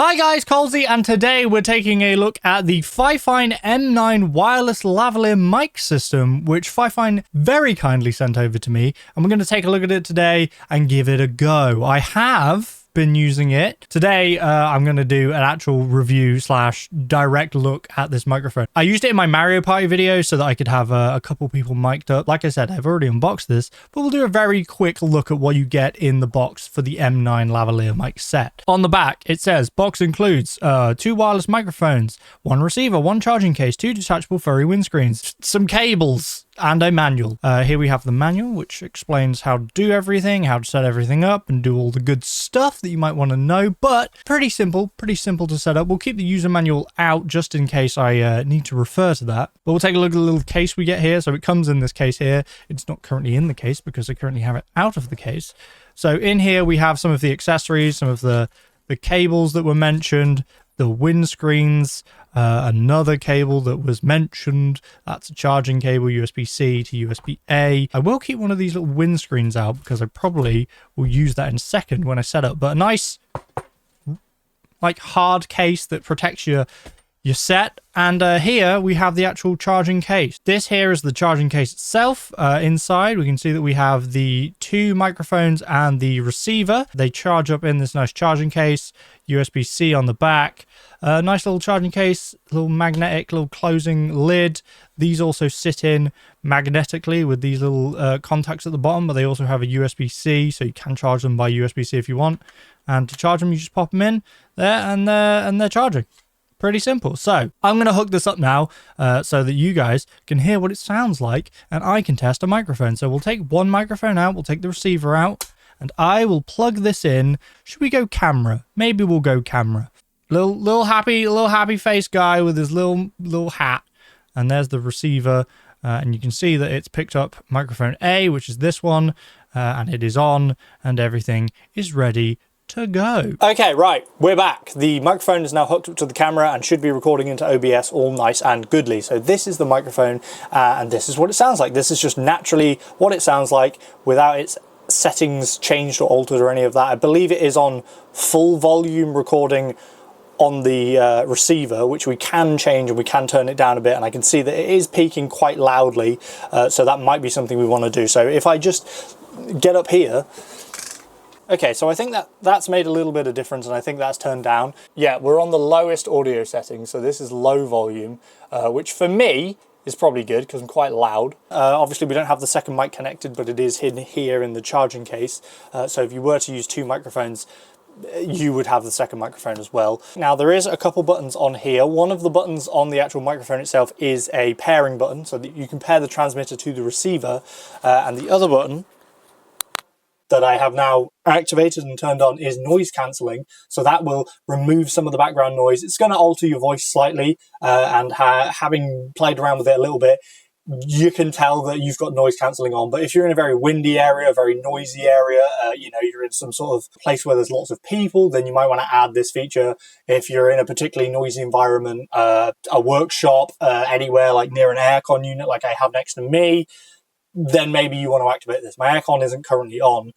Hi guys, Colesy, and today we're taking a look at the Fifine M9 Wireless Lavalier mic system, which Fifine very kindly sent over to me, and we're going to take a look at it today and give it a go. I have been using it. Today, I'm going to do an actual review slash direct look at this microphone. I used it in my Mario Party video so that I could have a couple people mic'd up. Like I said, I've already unboxed this, but we'll do a very quick look at what you get in the box for the M9 Lavalier mic set. On the back, it says, box includes 2 wireless microphones, 1 receiver, 1 charging case, 2 detachable furry windscreens, some cables, and a manual. Here we have the manual, which explains how to do everything, how to set everything up, and do all the good stuff that you might want to know, but pretty simple to set up. We'll keep the user manual out just in case I need to refer to that. But we'll take a look at the little case we get here. So it comes in this case here. It's not currently in the case because I currently have it out of the case. So in here we have some of the accessories, some of the cables that were mentioned, the windscreens, another cable that was mentioned. That's a charging cable, USB-C to USB-A. I will keep one of these little windscreens out because I probably will use that in a second when I set up. But a nice, like, hard case that protects your set. And here we have the actual charging case. This here is the charging case itself. Inside we can see that we have the 2 microphones and the receiver. They charge up in this nice charging case. USB-C on the back. Nice little charging case, little magnetic, little closing lid. These also sit in magnetically with these little contacts at the bottom, but they also have a USB-C, so you can charge them by USB-C if you want. And to charge them, you just pop them in there, and they're charging. Pretty simple. So I'm going to hook this up now so that you guys can hear what it sounds like, and I can test a microphone. So we'll take one microphone out, we'll take the receiver out, and I will plug this in. Should we go camera? Maybe we'll go camera. Little happy face guy with his little hat. And there's the receiver. And you can see that it's picked up microphone A, which is this one. And it is on, and everything is ready to go. Okay, right, we're back. The microphone is now hooked up to the camera and should be recording into OBS all nice and goodly. So this is the microphone, and this is what it sounds like. This is just naturally what it sounds like without its settings changed or altered or any of that. I believe it is on full volume recording on the receiver, which we can change and we can turn it down a bit, and I can see that it is peaking quite loudly, so that might be something we want to do. So if I just get up here, okay, so I think that's made a little bit of difference, and I think that's turned down. Yeah, we're on the lowest audio setting, so this is low volume, which for me is probably good because I'm quite loud. Obviously we don't have the second mic connected, but it is hidden here in the charging case. So if you were to use 2 microphones, you would have the second microphone as well. Now there is a couple buttons on here. One of the buttons on the actual microphone itself is a pairing button, so that you can pair the transmitter to the receiver, and the other button that I have now activated and turned on is noise cancelling, so that will remove some of the background noise. It's going to alter your voice slightly, and having played around with it a little bit, you can tell that you've got noise cancelling on. But if you're in a very windy area, a very noisy area, you know, you're in some sort of place where there's lots of people, then you might want to add this feature. If you're in a particularly noisy environment, a workshop, anywhere like near an aircon unit like I have next to me, then maybe you want to activate this. My aircon isn't currently on,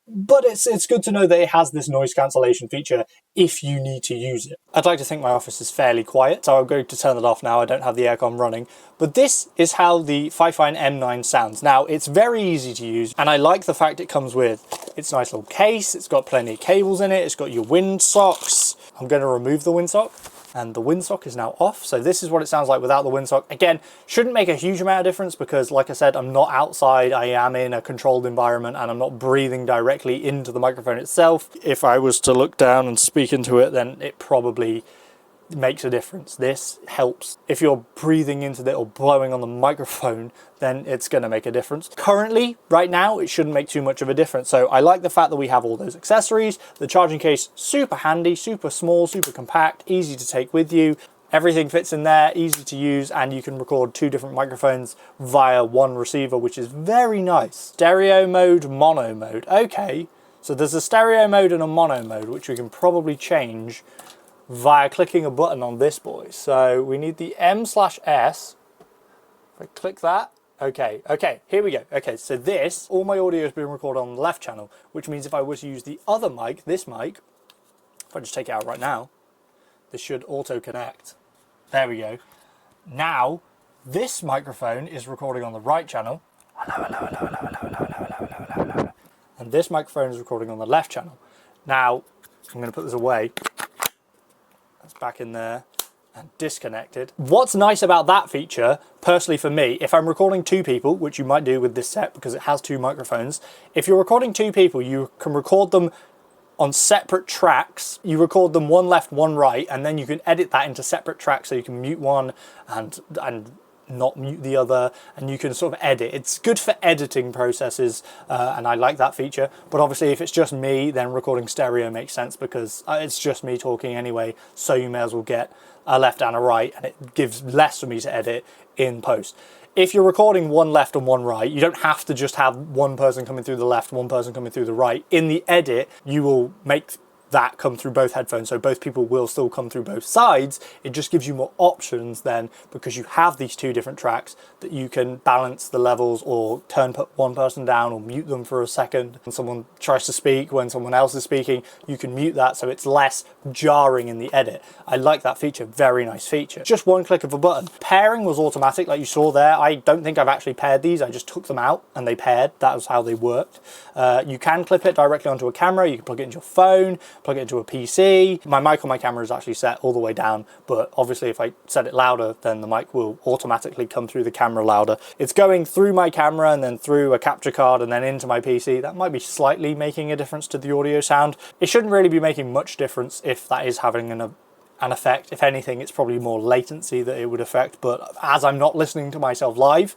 but it's good to know that it has this noise cancellation feature if you need to use it. I'd like to think my office is fairly quiet, so I'm going to turn it off now. I don't have the aircon running, but this is how the Fifine M9 sounds. Now, it's very easy to use, and I like the fact it comes with its nice little case. It's got plenty of cables in it. It's got your windsocks. I'm going to remove the windsock, and the windsock is now off. So this is what it sounds like without the windsock. Again, shouldn't make a huge amount of difference because, like I said, I'm not outside. I am in a controlled environment and I'm not breathing directly into the microphone itself. If I was to look down and speak into it, then it probably makes a difference. This helps. If you're breathing into it or blowing on the microphone, then it's going to make a difference. Currently, right now, it shouldn't make too much of a difference. So I like the fact that we have all those accessories. The charging case, super handy, super small, super compact, easy to take with you. Everything fits in there, easy to use, and you can record 2 different microphones via 1 receiver, which is very nice. Stereo mode, mono mode. Okay, so there's a stereo mode and a mono mode, which we can probably change via clicking a button on this boy. So we need the M/S. If I click that, okay, here we go. Okay, so this, all my audio is being recorded on the left channel, which means if I were to use the other mic, this mic, if I just take it out right now, This should auto connect. There we go. Now, this microphone is recording on the right channel. Hello, hello, hello, hello, hello, hello, hello, hello, hello. And this microphone is recording on the left channel. Now, I'm going to put this away. That's back in there and disconnected. What's nice about that feature, personally for me, if I'm recording two people, which you might do with this set because it has two microphones, if you're recording two people, you can record them on separate tracks. You record them one left, one right, and then you can edit that into separate tracks so you can mute one and not mute the other, and you can sort of edit. It's good for editing processes, and I like that feature. But obviously if it's just me, then recording stereo makes sense because it's just me talking anyway, so you may as well get a left and a right, and it gives less for me to edit in post. If you're recording one left and one right, you don't have to just have one person coming through the left, one person coming through the right. In the edit, you will make that come through both headphones, so both people will still come through both sides. It just gives you more options then, because you have these two different tracks that you can balance the levels or put one person down or mute them for a second. When someone tries to speak, when someone else is speaking, you can mute that so it's less jarring in the edit. I like that feature, very nice feature. Just one click of a button. Pairing was automatic like you saw there. I don't think I've actually paired these, I just took them out and they paired. That was how they worked. You can clip it directly onto a camera, you can plug it into your phone, plug it into a PC. My mic on my camera is actually set all the way down, but obviously if I set it louder, then the mic will automatically come through the camera louder. It's going through my camera and then through a capture card and then into my PC. That might be slightly making a difference to the audio sound. It shouldn't really be making much difference if that is having an effect. If anything, it's probably more latency that it would affect, but as I'm not listening to myself live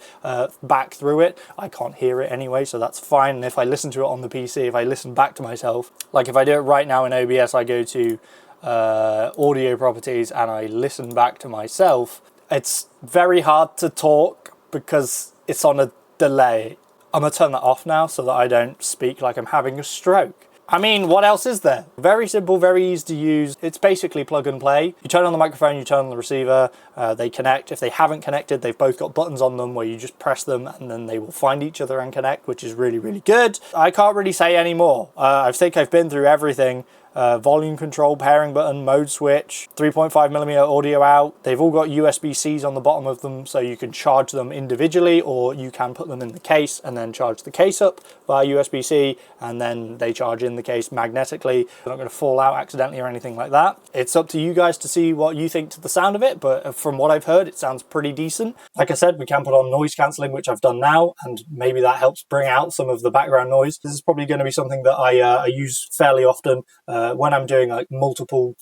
back through it, I can't hear it anyway, so that's fine. And if I listen to it on the PC, if I listen back to myself, like if I do it right now in OBS, I go to audio properties and I listen back to myself, it's very hard to talk because it's on a delay. I'm gonna turn that off now so that I don't speak like I'm having a stroke. I mean, what else is there? Very simple, very easy to use. It's basically plug and play. You turn on the microphone, you turn on the receiver, they connect. If they haven't connected, they've both got buttons on them where you just press them and then they will find each other and connect, which is really, really good. I can't really say any more. I think I've been through everything. Volume control, pairing button, mode switch, 3.5mm audio out. They've all got USB-Cs on the bottom of them, so you can charge them individually, or you can put them in the case and then charge the case up via USB-C, and then they charge in the case magnetically. They're not going to fall out accidentally or anything like that. It's up to you guys to see what you think to the sound of it, but from what I've heard, it sounds pretty decent. Like I said, we can put on noise cancelling, which I've done now, and maybe that helps bring out some of the background noise. This is probably going to be something that I use fairly often. When I'm doing like multiple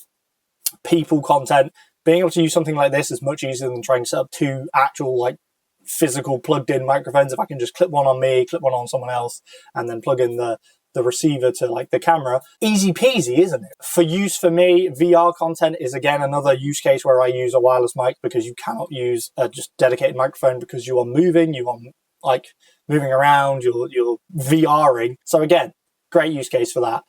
people content, being able to use something like this is much easier than trying to set up two actual like physical plugged in microphones. If I can just clip one on me, clip one on someone else, and then plug in the receiver to like the camera, easy peasy, isn't it? For use for me, VR content is again another use case where I use a wireless mic, because you cannot use a just dedicated microphone because you are moving, you are like moving around, you're VRing. So again, great use case for that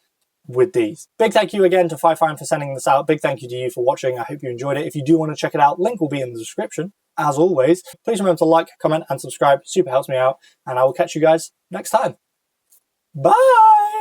with these. Big thank you again to Fifine for sending this out. Big thank you to you for watching. I hope you enjoyed it. If you do want to check it out, link will be in the description. As always, please remember to like, comment, and subscribe. Super helps me out, and I will catch you guys next time. Bye!